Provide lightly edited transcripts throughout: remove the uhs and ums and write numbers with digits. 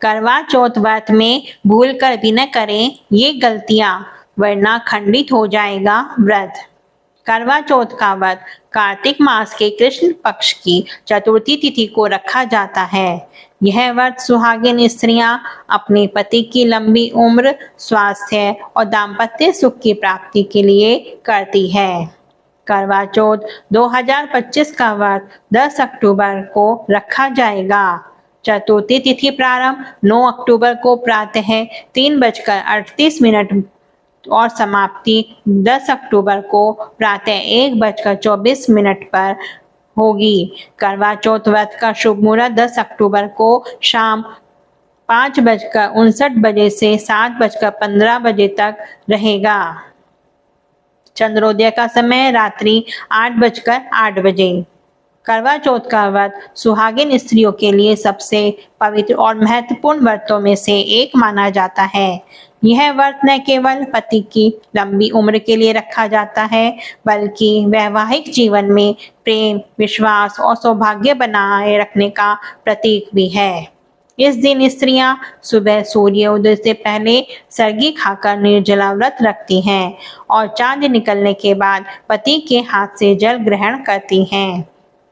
करवा चौथ व्रत में भूल कर भी न करें ये गलतियां, वरना खंडित हो जाएगा व्रत। करवा चौथ का व्रत कार्तिक मास के कृष्ण पक्ष की चतुर्थी तिथि को रखा जाता है। यह व्रत सुहागिन स्त्रियां अपने पति की लंबी उम्र, स्वास्थ्य और दाम्पत्य सुख की प्राप्ति के लिए करती है। करवा चौथ 2025 का व्रत 10 अक्टूबर को रखा जाएगा। चतुर्थी तिथि प्रारंभ 9 अक्टूबर को प्रातः 3:38 और समाप्ति 10 अक्टूबर को प्रातः 1:24 पर होगी। करवा चौथ व्रत का शुभ मुहूर्त 10 अक्टूबर को शाम 5:59 बजे से 7:15 बजे तक रहेगा। चंद्रोदय का समय रात्रि 8:08 बजे। करवा चौथ का व्रत सुहागिन स्त्रियों के लिए सबसे पवित्र और महत्वपूर्ण व्रतों में से एक माना जाता है। यह व्रत न केवल पति की लंबी उम्र के लिए रखा जाता है, बल्कि वैवाहिक जीवन में प्रेम, विश्वास और सौभाग्य बनाए रखने का प्रतीक भी है। इस दिन स्त्रियां सुबह सूर्योदय से पहले सरगी खाकर निर्जला व्रत रखती हैं और चांद निकलने के बाद पति के हाथ से जल ग्रहण करती हैं।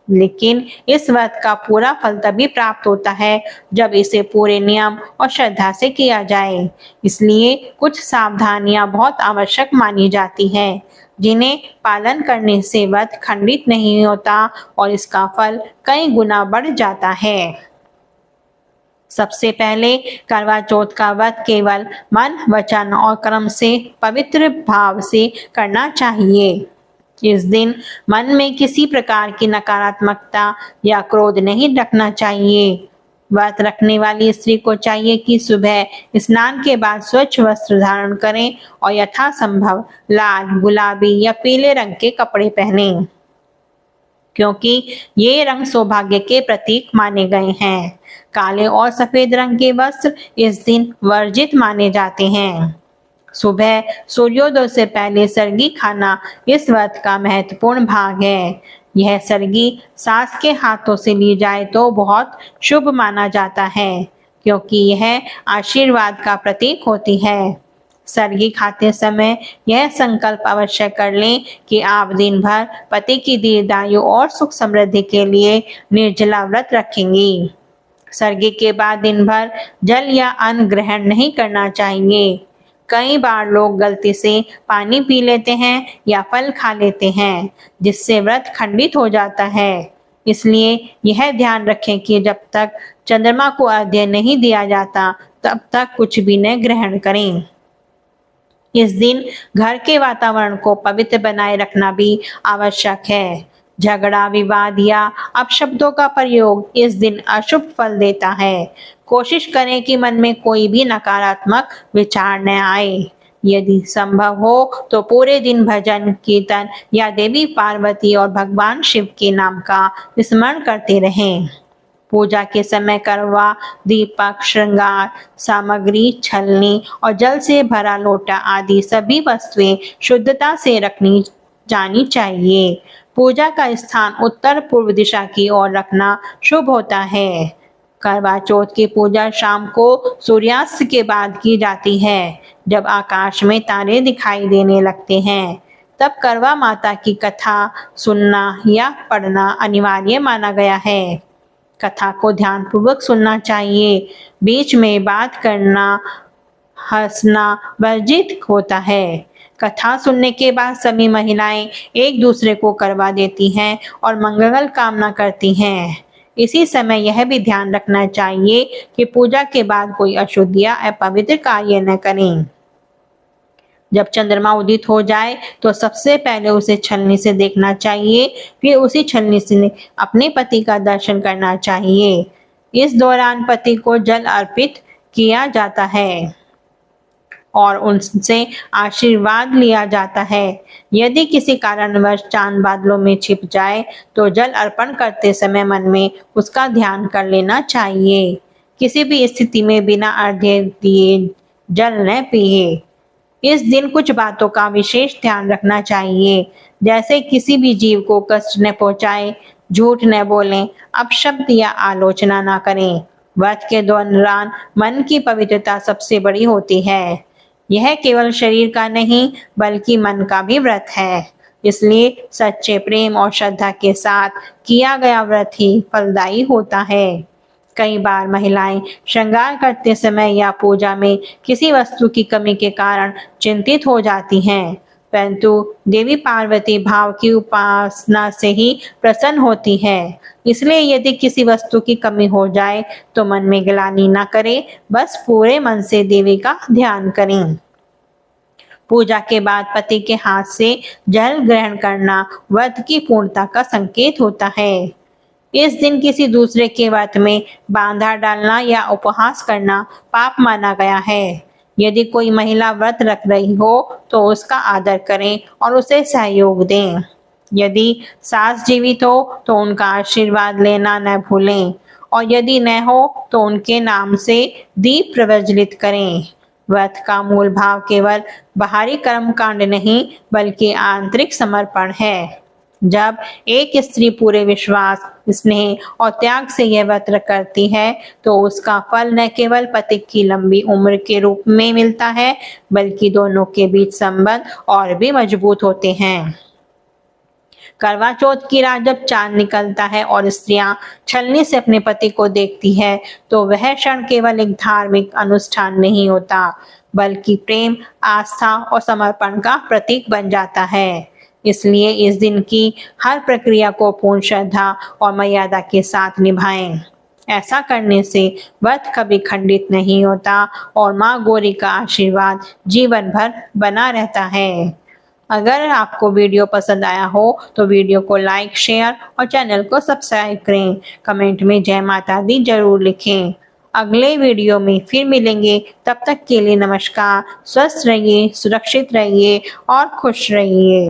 लेकिन इस व्रत का पूरा फल तभी प्राप्त होता है जब इसे पूरे नियम और श्रद्धा से किया जाए। इसलिए कुछ सावधानियां बहुत आवश्यक मानी जाती हैं, जिन्हें पालन करने से व्रत खंडित नहीं होता और इसका फल कई गुना बढ़ जाता है। सबसे पहले करवा चौथ का व्रत केवल मन, वचन और कर्म से पवित्र भाव से करना चाहिए। इस दिन मन में किसी प्रकार की नकारात्मकता या क्रोध नहीं रखना चाहिए। व्रत रखने वाली स्त्री को चाहिए कि सुबह स्नान के बाद स्वच्छ वस्त्र धारण करें और यथासंभव लाल, गुलाबी या पीले रंग के कपड़े पहनें, क्योंकि ये रंग सौभाग्य के प्रतीक माने गए हैं। काले और सफेद रंग के वस्त्र इस दिन वर्जित माने जाते हैं। सुबह सूर्योदय से पहले सरगी खाना इस व्रत का महत्वपूर्ण भाग है। यह सरगी सास के हाथों से ली जाए तो बहुत शुभ माना जाता है, क्योंकि यह आशीर्वाद का प्रतीक होती है। सरगी खाते समय यह संकल्प अवश्य कर लें कि आप दिन भर पति की दीर्घायु और सुख समृद्धि के लिए निर्जला व्रत रखेंगी। सरगी के बाद दिन भर जल या अन्न ग्रहण नहीं करना चाहिए। कई बार लोग गलती से पानी पी लेते हैं या फल खा लेते हैं, जिससे व्रत खंडित हो जाता है। इसलिए यह ध्यान रखें कि जब तक चंद्रमा को अर्घ्य नहीं दिया जाता, तब तक कुछ भी न ग्रहण करें। इस दिन घर के वातावरण को पवित्र बनाए रखना भी आवश्यक है। झगड़ा, विवाद या अपशब्दों का प्रयोग इस दिन अशुभ फल देता है। कोशिश करें कि मन में कोई भी नकारात्मक विचार न आए। यदि संभव हो तो पूरे दिन भजन, कीर्तन या देवी पार्वती और भगवान शिव के नाम का स्मरण करते रहें। पूजा के समय करवा, दीपक, श्रृंगार सामग्री, छलनी और जल से भरा लोटा आदि सभी वस्तुएं शुद्धता से रखनी जानी चाहिए। पूजा का स्थान उत्तर पूर्व दिशा की ओर रखना शुभ होता है। करवा चौथ की पूजा शाम को सूर्यास्त के बाद की जाती है, जब आकाश में तारे दिखाई देने लगते हैं। तब करवा माता की कथा सुनना या पढ़ना अनिवार्य माना गया है। कथा को ध्यानपूर्वक सुनना चाहिए। बीच में बात करना, हंसना वर्जित होता है। कथा सुनने के बाद सभी महिलाएं एक दूसरे को करवा देती हैं और मंगल कामना करती हैं। इसी समय यह भी ध्यान रखना चाहिए कि पूजा के बाद कोई अशुद्ध या अपवित्र कार्य न करें। जब चंद्रमा उदित हो जाए तो सबसे पहले उसे छलनी से देखना चाहिए, फिर उसी छलनी से अपने पति का दर्शन करना चाहिए। इस दौरान पति को जल अर्पित किया जाता है और उनसे आशीर्वाद लिया जाता है। यदि किसी कारणवश चांद बादलों में छिप जाए तो जल अर्पण करते समय मन में उसका ध्यान कर लेना चाहिए। किसी भी स्थिति में बिना अर्घ्य दिए जल न पिए। इस दिन कुछ बातों का विशेष ध्यान रखना चाहिए, जैसे किसी भी जीव को कष्ट न पहुंचाएं, झूठ न बोलें, अपशब्द या आलोचना न करें व्रत के दौरान मन की पवित्रता सबसे बड़ी होती है। यह केवल शरीर का नहीं बल्कि मन का भी व्रत है। इसलिए सच्चे प्रेम और श्रद्धा के साथ किया गया व्रत ही फलदायी होता है। कई बार महिलाएं श्रृंगार करते समय या पूजा में किसी वस्तु की कमी के कारण चिंतित हो जाती हैं, परंतु देवी पार्वती भाव की उपासना से ही प्रसन्न होती है। इसलिए यदि किसी वस्तु की कमी हो जाए तो मन में ग्लानि न करें, बस पूरे मन से देवी का ध्यान करें। पूजा के बाद पति के हाथ से जल ग्रहण करना व्रत की पूर्णता का संकेत होता है। इस दिन किसी दूसरे के व्रत में बाधा डालना या उपहास करना पाप माना गया है। यदि कोई महिला व्रत रख रही हो तो उसका आदर करें और उसे सहयोग दें। यदि सास जीवित हो तो उनका आशीर्वाद लेना न भूलें और यदि न हो तो उनके नाम से दीप प्रज्वलित करें। व्रत का मूल भाव केवल बाहरी कर्म कांड नहीं बल्कि आंतरिक समर्पण है। जब एक स्त्री पूरे विश्वास, स्नेह और त्याग से यह व्रत करती है तो उसका फल न केवल पति की लंबी उम्र के रूप में मिलता है बल्कि दोनों के बीच संबंध और भी मजबूत होते हैं। करवा चौथ की रात जब चांद निकलता है और स्त्रियां छलनी से अपने पति को देखती है तो वह क्षण केवल एक धार्मिक अनुष्ठान नहीं होता बल्कि प्रेम, आस्था और समर्पण का प्रतीक बन जाता है। इसलिए इस दिन की हर प्रक्रिया को पूर्ण श्रद्धा और मर्यादा के साथ निभाएं। ऐसा करने से व्रत कभी खंडित नहीं होता और माँ गौरी का आशीर्वाद जीवन भर बना रहता है। अगर आपको वीडियो पसंद आया हो तो वीडियो को लाइक, शेयर और चैनल को सब्सक्राइब करें। कमेंट में जय माता दी जरूर लिखें। अगले वीडियो में फिर मिलेंगे, तब तक के लिए नमस्कार। स्वस्थ रहिए, सुरक्षित रहिए और खुश रहिए।